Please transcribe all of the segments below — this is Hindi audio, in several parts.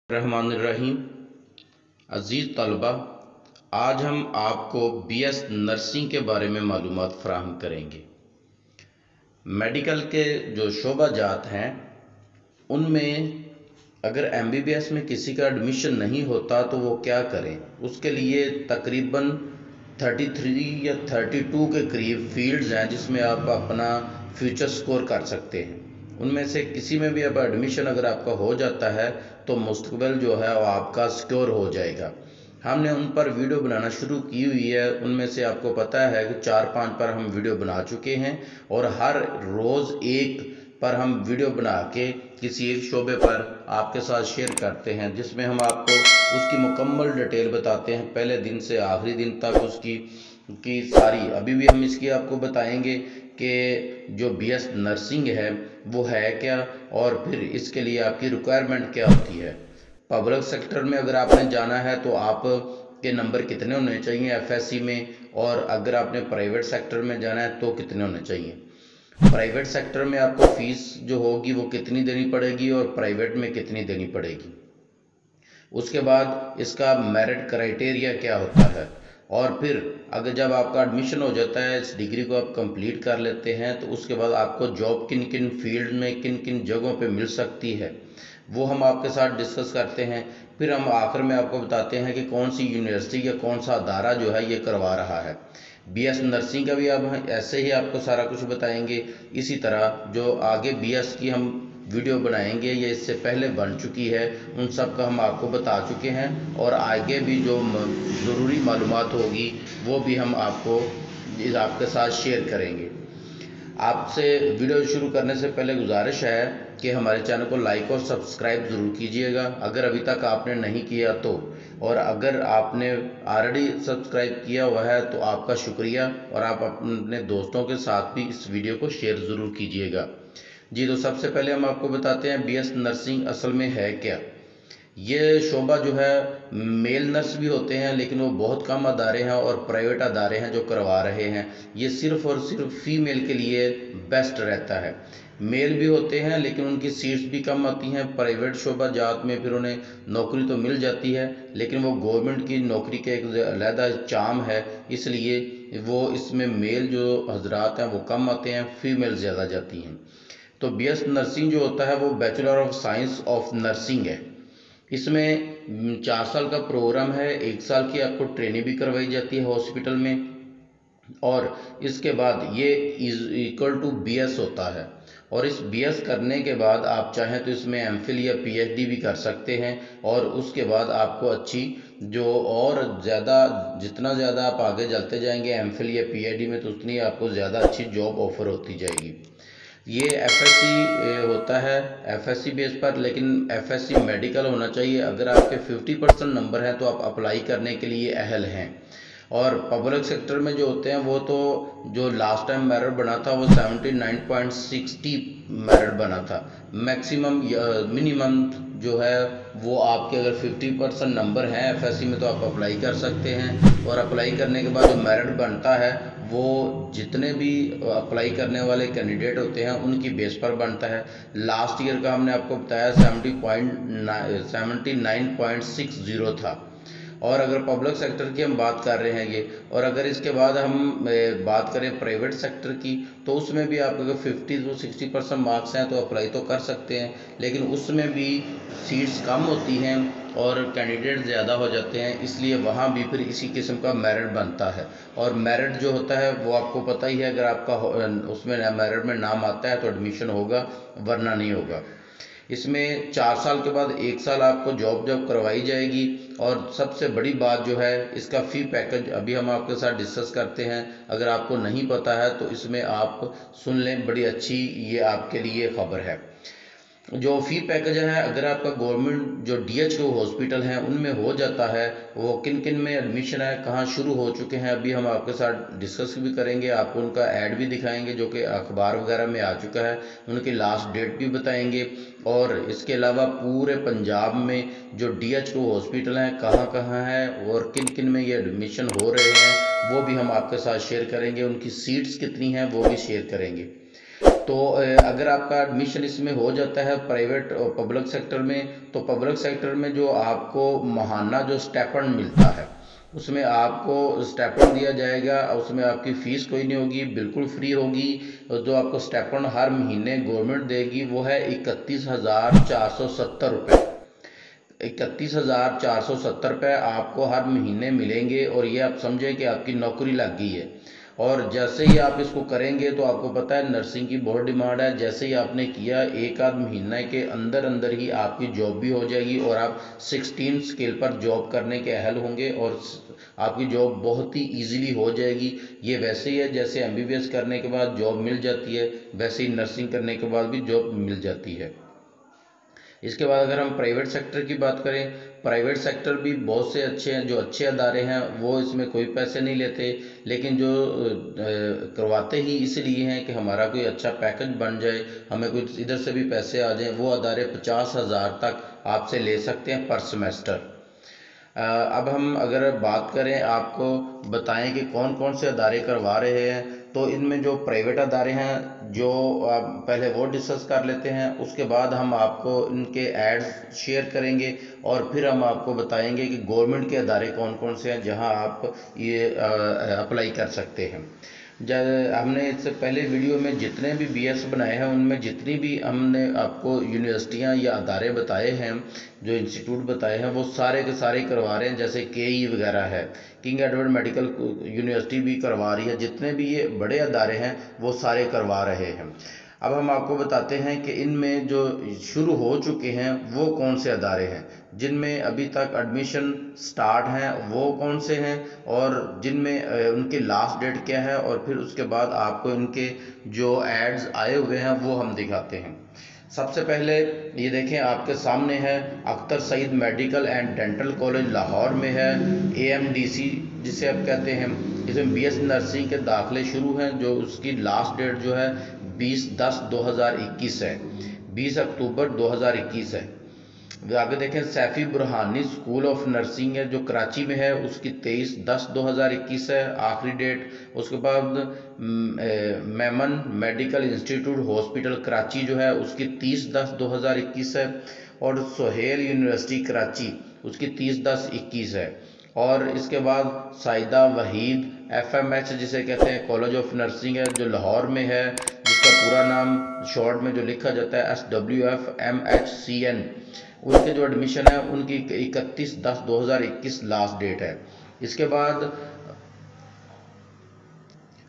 रहमानिर्रहीम। अज़ीज़ तलबा, आज हम आपको बीएस नर्सिंग के बारे में मालूमात फ़राहम करेंगे। मेडिकल के जो शोबा जात हैं उनमें अगर एमबीबीएस में किसी का एडमिशन नहीं होता तो वो क्या करें। उसके लिए तकरीबन 33 या 32 के करीब फील्ड्स हैं जिसमें आप अपना फ्यूचर स्कोर कर सकते हैं। उनमें से किसी में भी अब एडमिशन अगर आपका हो जाता है तो मुस्तकबिल जो है वो आपका सिक्योर हो जाएगा। हमने उन पर वीडियो बनाना शुरू की हुई है। उनमें से आपको पता है कि 4-5 पर हम वीडियो बना चुके हैं और हर रोज़ एक पर हम वीडियो बना के किसी एक शोबे पर आपके साथ शेयर करते हैं, जिसमें हम आपको उसकी मुकम्मल डिटेल बताते हैं, पहले दिन से आखिरी दिन तक उसकी की सारी। अभी भी हम इसकी आपको बताएंगे कि जो बीएस नर्सिंग है वो है क्या और फिर इसके लिए आपकी रिक्वायरमेंट क्या होती है। पब्लिक सेक्टर में अगर आपने जाना है तो आप के नंबर कितने होने चाहिए एफएससी में, और अगर आपने प्राइवेट सेक्टर में जाना है तो कितने होने चाहिए। प्राइवेट सेक्टर में आपको फीस जो होगी वो कितनी देनी पड़ेगी और प्राइवेट में कितनी देनी पड़ेगी। उसके बाद इसका मेरिट क्राइटेरिया क्या होता है, और फिर अगर जब आपका एडमिशन हो जाता है, इस डिग्री को आप कंप्लीट कर लेते हैं, तो उसके बाद आपको जॉब किन किन फील्ड में किन किन जगहों पे मिल सकती है वो हम आपके साथ डिस्कस करते हैं। फिर हम आखिर में आपको बताते हैं कि कौन सी यूनिवर्सिटी या कौन सा अदारा जो है ये करवा रहा है। बीएस नर्सिंग का भी अब ऐसे ही आपको सारा कुछ बताएंगे। इसी तरह जो आगे बीएस की हम वीडियो बनाएंगे या इससे पहले बन चुकी है उन सब का हम आपको बता चुके हैं, और आगे भी जो ज़रूरी मालूमात होगी वो भी हम आपके साथ शेयर करेंगे। आपसे वीडियो शुरू करने से पहले गुजारिश है कि हमारे चैनल को लाइक और सब्सक्राइब ज़रूर कीजिएगा अगर अभी तक आपने नहीं किया तो, और अगर आपने ऑलरेडी सब्सक्राइब किया हुआ है तो आपका शुक्रिया, और आप अपने दोस्तों के साथ भी इस वीडियो को शेयर ज़रूर कीजिएगा। जी, तो सबसे पहले हम आपको बताते हैं बीएस नर्सिंग असल में है क्या। ये शोबा जो है मेल नर्स भी होते हैं लेकिन वो बहुत कम अदारे हैं और प्राइवेट अदारे हैं जो करवा रहे हैं। ये सिर्फ़ और सिर्फ फीमेल के लिए बेस्ट रहता है। मेल भी होते हैं लेकिन उनकी सीट्स भी कम आती हैं। प्राइवेट शोबा जात में फिर उन्हें नौकरी तो मिल जाती है लेकिन वो गवर्नमेंट की नौकरी के एक अलहदा चाम है, इसलिए वो इसमें मेल जो हजरात हैं वो कम आते हैं, फीमेल ज़्यादा जाती हैं। तो बीएस नर्सिंग जो होता है वो bachelor of science of nursing है। इसमें 4 साल का प्रोग्राम है, 1 साल की आपको ट्रेनिंग भी करवाई जाती है हॉस्पिटल में, और इसके बाद ये इक्वल टू बीएस होता है। और इस बीएस करने के बाद आप चाहें तो इसमें एमफिल या पीएचडी भी कर सकते हैं, और उसके बाद आपको अच्छी जो और ज़्यादा जितना ज़्यादा आप आगे चलते जाएंगे एमफिल या पीएचडी में तो उतनी आपको ज़्यादा अच्छी जॉब ऑफर होती जाएगी। ये एफएससी होता है एफएससी बेस पर, लेकिन एफएससी मेडिकल होना चाहिए। अगर आपके 50% नंबर हैं तो आप अप्लाई करने के लिए अहल हैं। और पब्लिक सेक्टर में जो होते हैं वो तो जो लास्ट टाइम मेरिट बना था वो 79.60 मेरिट बना था। मैक्सिमम मिनिमम जो है वो आपके अगर 50% नंबर हैं एफएससी में तो आप अप्लाई कर सकते हैं, और अप्लाई करने के बाद जो मेरिट बनता है वो जितने भी अप्लाई करने वाले कैंडिडेट होते हैं उनकी बेस पर बनता है। लास्ट ईयर का हमने आपको बताया 79.60 था। और अगर पब्लिक सेक्टर की हम बात कर रहे हैं ये, और अगर इसके बाद हम बात करें प्राइवेट सेक्टर की तो उसमें भी आप अगर 50 to 60% मार्क्स हैं तो अप्लाई तो कर सकते हैं, लेकिन उसमें भी सीट्स कम होती हैं और कैंडिडेट ज़्यादा हो जाते हैं, इसलिए वहाँ भी फिर इसी किस्म का मेरिट बनता है। और मेरिट जो होता है वो आपको पता ही है, अगर आपका उसमें मेरिट में नाम आता है तो एडमिशन होगा, वरना नहीं होगा। इसमें 4 साल के बाद 1 साल आपको जॉब करवाई जाएगी। और सबसे बड़ी बात जो है इसका फ़ी पैकेज अभी हम आपके साथ डिस्कस करते हैं। अगर आपको नहीं पता है तो इसमें आप सुन लें, बड़ी अच्छी ये आपके लिए खबर है। जो फ़ी पैकेज है, अगर आपका गवर्नमेंट जो डीएचओ हॉस्पिटल हैं उनमें हो जाता है, वो किन किन में एडमिशन है, कहाँ शुरू हो चुके हैं, अभी हम आपके साथ डिस्कस भी करेंगे। आपको उनका ऐड भी दिखाएंगे जो कि अखबार वगैरह में आ चुका है, उनकी लास्ट डेट भी बताएंगे। और इसके अलावा पूरे पंजाब में जो डीएचओ हॉस्पिटल हैं कहाँ कहाँ है और किन किन में ये एडमिशन हो रहे हैं वो भी हम आपके साथ शेयर करेंगे। उनकी सीट्स कितनी हैं वो भी शेयर करेंगे। तो अगर आपका एडमिशन इसमें हो जाता है प्राइवेट और पब्लिक सेक्टर में, तो पब्लिक सेक्टर में जो आपको महाना जो स्टेपन मिलता है उसमें आपको स्टेपन दिया जाएगा, उसमें आपकी फ़ीस कोई नहीं होगी, बिल्कुल फ्री होगी। जो आपको स्टेपन हर महीने गवर्नमेंट देगी वो है 31,470 रुपये। 31,470 रुपये आपको हर महीने मिलेंगे और ये आप समझें कि आपकी नौकरी लग गई है। और जैसे ही आप इसको करेंगे तो आपको पता है नर्सिंग की बहुत डिमांड है, जैसे ही आपने किया एक आध महीने के अंदर अंदर ही आपकी जॉब भी हो जाएगी और आप 16 स्केल पर जॉब करने के अहल होंगे और आपकी जॉब बहुत ही इजीली हो जाएगी। ये वैसे ही है जैसे MBBS करने के बाद जॉब मिल जाती है, वैसे ही नर्सिंग करने के बाद भी जॉब मिल जाती है। इसके बाद अगर हम प्राइवेट सेक्टर की बात करें, प्राइवेट सेक्टर भी बहुत से अच्छे हैं, जो अच्छे अदारे हैं वो इसमें कोई पैसे नहीं लेते, लेकिन जो करवाते ही इसलिए हैं कि हमारा कोई अच्छा पैकेज बन जाए, हमें कुछ इधर से भी पैसे आ जाएं, वो अदारे 50,000 तक आपसे ले सकते हैं पर सेमेस्टर। अब हम अगर बात करें, आपको बताएं कि कौन कौन से अदारे करवा रहे हैं, तो इनमें जो प्राइवेट अदारे हैं जो पहले वो डिस्कस कर लेते हैं, उसके बाद हम आपको इनके एड्स शेयर करेंगे और फिर हम आपको बताएंगे कि गवर्नमेंट के अदारे कौन कौन से हैं जहां आप ये अप्लाई कर सकते हैं। हमने इससे पहले वीडियो में जितने भी BS बनाए हैं उनमें जितनी भी हमने आपको यूनिवर्सिटियां या अदारे बताए हैं, जो इंस्टीट्यूट बताए हैं, वो सारे के सारे करवा रहे हैं। जैसे KE वगैरह है, किंग एडवर्ड मेडिकल यूनिवर्सिटी भी करवा रही है, जितने भी ये बड़े अदारे हैं वो सारे करवा रहे हैं। अब हम आपको बताते हैं कि इनमें जो शुरू हो चुके हैं वो कौन से अदारे हैं, जिनमें अभी तक एडमिशन स्टार्ट हैं वो कौन से हैं, और जिनमें उनकी लास्ट डेट क्या है, और फिर उसके बाद आपको इनके जो एड्स आए हुए हैं वो हम दिखाते हैं। सबसे पहले ये देखें, आपके सामने है Akhtar Saeed medical and dental college Lahore में है, AMDC जिसे आप कहते हैं। इसमें BS नर्सिंग के दाखिले शुरू हैं, जो उसकी लास्ट डेट जो है 20/10/2021 है, 20 अक्टूबर 2021 है। आगे देखें, Saifee Burhani school of nursing है जो कराची में है, उसकी 23/10/2021 है आखिरी डेट। उसके बाद Memon medical institute hospital Karachi जो है उसकी 30/10/2021 है, और सोहेल यूनिवर्सिटी कराची उसकी 30/10/21 है। और इसके बाद साइदा वहीद FMH जिसे कहते हैं कॉलेज ऑफ नर्सिंग है, जो लाहौर में है, जिसका पूरा नाम शॉर्ट में जो लिखा जाता है SWFMHCN। उनके जो एडमिशन है उनकी 31/10/2021 लास्ट डेट है। इसके बाद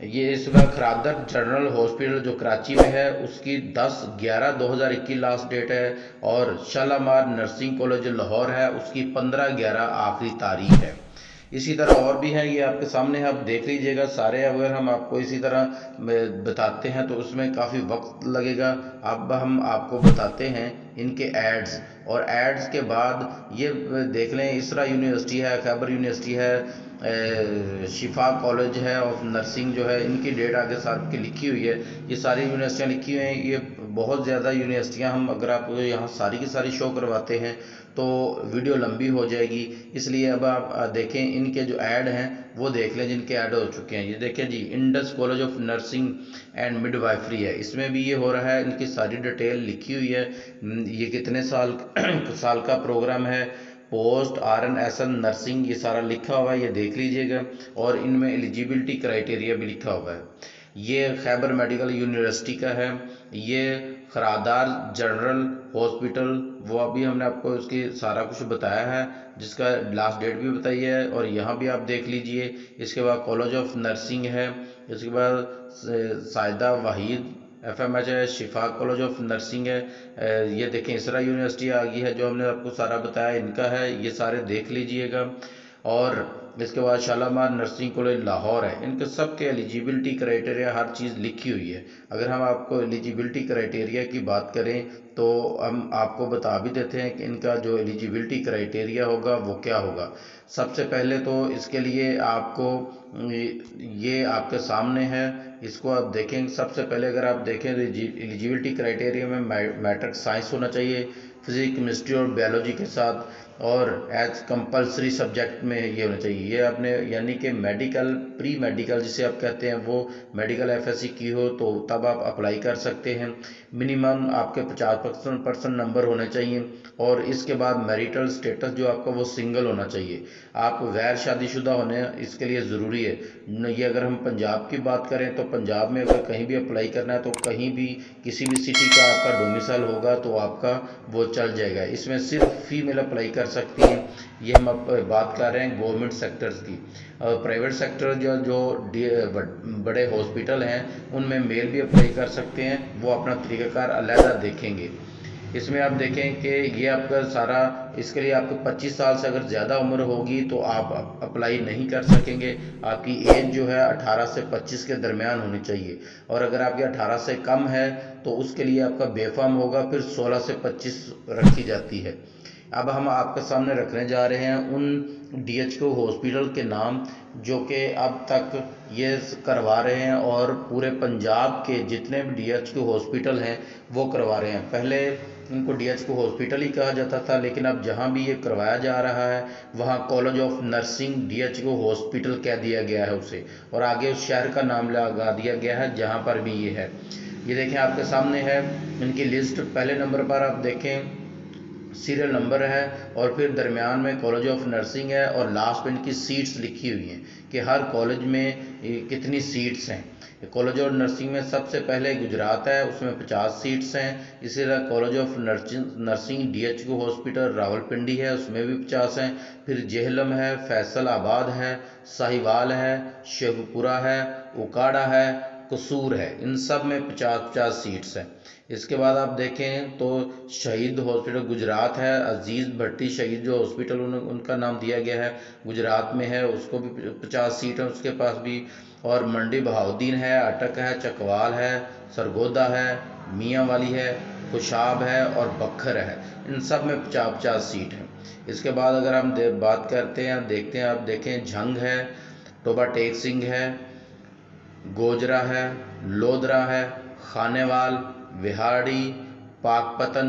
ये इसमें खरादर जनरल हॉस्पिटल जो कराची में है उसकी 10/11/2021 लास्ट डेट है, और शालामार नर्सिंग कॉलेज जो लाहौर है उसकी 15/11 आखिरी तारीख है। इसी तरह और भी हैं, ये आपके सामने है, आप देख लीजिएगा सारे। अगर हम आपको इसी तरह बताते हैं तो उसमें काफ़ी वक्त लगेगा। अब हम आपको बताते हैं इनके एड्स, और एड्स के बाद ये देख लें, इसरा यूनिवर्सिटी है, खैबर यूनिवर्सिटी है, शिफा कॉलेज है ऑफ नर्सिंग जो है, इनकी डेट आगे साथ की लिखी हुई है। ये सारी यूनिवर्सिटियाँ लिखी हुई हैं, ये बहुत ज़्यादा यूनिवर्सिटियाँ, हम अगर आपको यहाँ सारी की सारी शो करवाते हैं तो वीडियो लंबी हो जाएगी, इसलिए अब आप देखें इनके जो ऐड हैं वो देख लें जिनके ऐड हो चुके हैं। ये देखें जी, Indus college of nursing and midwifery है, इसमें भी ये हो रहा है, इनकी सारी डिटेल लिखी हुई है। ये कितने साल का प्रोग्राम है, पोस्ट RN-SN नर्सिंग, ये सारा लिखा हुआ है, ये देख लीजिएगा। और इनमें एलिजिबिलिटी क्राइटेरिया भी लिखा हुआ है। ये खैबर मेडिकल यूनिवर्सिटी का है, ये खरादार जनरल हॉस्पिटल, वो अभी हमने आपको उसकी सारा कुछ बताया है, जिसका लास्ट डेट भी बताई है, और यहाँ भी आप देख लीजिए। इसके बाद कॉलेज ऑफ नर्सिंग है, इसके बाद साइदा वहीद FMH है, शिफा कॉलेज ऑफ नर्सिंग है, ये देखें इसरा यूनिवर्सिटी आ गई है, जो हमने आपको सारा बताया इनका है, ये सारे देख लीजिएगा। और इसके बाद शालामार नर्सिंग कॉलेज लाहौर है, इनके सब के एलिजिबिलिटी क्राइटेरिया हर चीज़ लिखी हुई है। अगर हम आपको एलिजिबिलिटी क्राइटेरिया की बात करें तो हम आपको बता भी देते हैं कि इनका जो एलिजिबिलिटी क्राइटेरिया होगा वो क्या होगा। सबसे पहले तो इसके लिए आपको ये आपके सामने है, इसको आप देखेंगे। सबसे पहले अगर आप देखें तो एलिजिबिलिटी क्राइटेरिया में मैट्रिक साइंस होना चाहिए, फिजिक्स केमिस्ट्री और बायोलॉजी के साथ और एज कंपलसरी सब्जेक्ट में ये होना चाहिए। ये आपने यानी कि मेडिकल प्री मेडिकल जिसे आप कहते हैं वो मेडिकल एफएससी की हो तो तब आप अप्लाई कर सकते हैं। मिनिमम आपके 50% नंबर होने चाहिए और इसके बाद मैरिटल स्टेटस जो आपका वो सिंगल होना चाहिए। आप गैर शादीशुदा होने इसके लिए ज़रूरी है। ये अगर हम पंजाब की बात करें तो पंजाब में अगर कहीं भी अप्लाई करना है तो कहीं भी किसी भी सिटी का आपका डोमिसाइल होगा तो आपका वो चल जाएगा। इसमें सिर्फ फीमेल अप्लाई कर सकती हैं। ये हम अब बात कर रहे हैं गवर्नमेंट सेक्टर्स की। प्राइवेट सेक्टर जो जो बड़े हॉस्पिटल हैं उनमें मेल भी अप्लाई कर सकते हैं, वो अपना तरीक़ाकार अलहदा देखेंगे। इसमें आप देखें कि ये आपका सारा इसके लिए आपको 25 साल से अगर ज़्यादा उम्र होगी तो आप अप्लाई नहीं कर सकेंगे। आपकी एज जो है 18 से 25 के दरमियान होनी चाहिए और अगर आपकी 18 से कम है तो उसके लिए आपका बेफाम होगा, फिर 16 से 25 रखी जाती है। अब हम आपके सामने रखने जा रहे हैं उन डीएचक्यू हॉस्पिटल के नाम जो कि अब तक ये करवा रहे हैं और पूरे पंजाब के जितने भी डीएचक्यू हॉस्पिटल हैं वो करवा रहे हैं। पहले इनको डीएचक्यू हॉस्पिटल ही कहा जाता था, लेकिन अब जहाँ भी ये करवाया जा रहा है वहाँ college of nursing DHQ hospital कह दिया गया है उसे, और आगे उस शहर का नाम लगा दिया गया है जहाँ पर भी ये है। ये देखें आपके सामने है इनकी लिस्ट। पहले नंबर पर आप देखें सीरियल नंबर है और फिर दरमियान में कॉलेज ऑफ नर्सिंग है और लास्ट में इनकी सीट्स लिखी हुई हैं कि हर कॉलेज में कितनी सीट्स हैं। कॉलेज ऑफ नर्सिंग में सबसे पहले गुजरात है, उसमें 50 सीट्स हैं। इसी तरह college of nursing DHQ hospital Rawalpindi है, उसमें भी 50 हैं। फिर जेहलम है, फैसलाबाद है, साहिवाल है, शेखपुरा है, उकाड़ा है, कसूर है, इन सब में 50-50 सीट्स हैं। इसके बाद आप देखें तो शहीद हॉस्पिटल गुजरात है, अजीज़ भट्टी शहीद जो हॉस्पिटल उनका नाम दिया गया है गुजरात में है, उसको भी 50 सीट है उसके पास भी। और मंडी बहाउद्दीन है, अटक है, चकवाल है, सरगोदा है, मियाँ वाली है, खुशाब है और बखर है, इन सब में 50-50 सीट हैं। इसके बाद अगर हम बात करते हैं देखते हैं आप देखें झंग है, टोबा टेक सिंह है, गोजरा है, लोधरा है, खानेवाल, विहाड़ी, पाकपतन,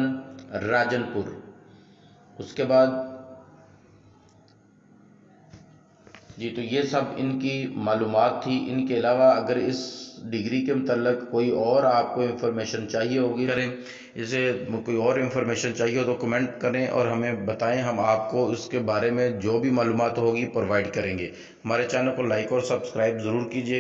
राजनपुर। उसके बाद जी तो ये सब इनकी मालूमात थी। इनके अलावा अगर इस डिग्री के मतलब कोई और आपको इन्फॉर्मेशन चाहिए होगी करें, इसे कोई और इन्फॉर्मेशन चाहिए हो तो कमेंट करें और हमें बताएं, हम आपको उसके बारे में जो भी मालूमात होगी प्रोवाइड करेंगे। हमारे चैनल को लाइक और सब्सक्राइब ज़रूर कीजिए।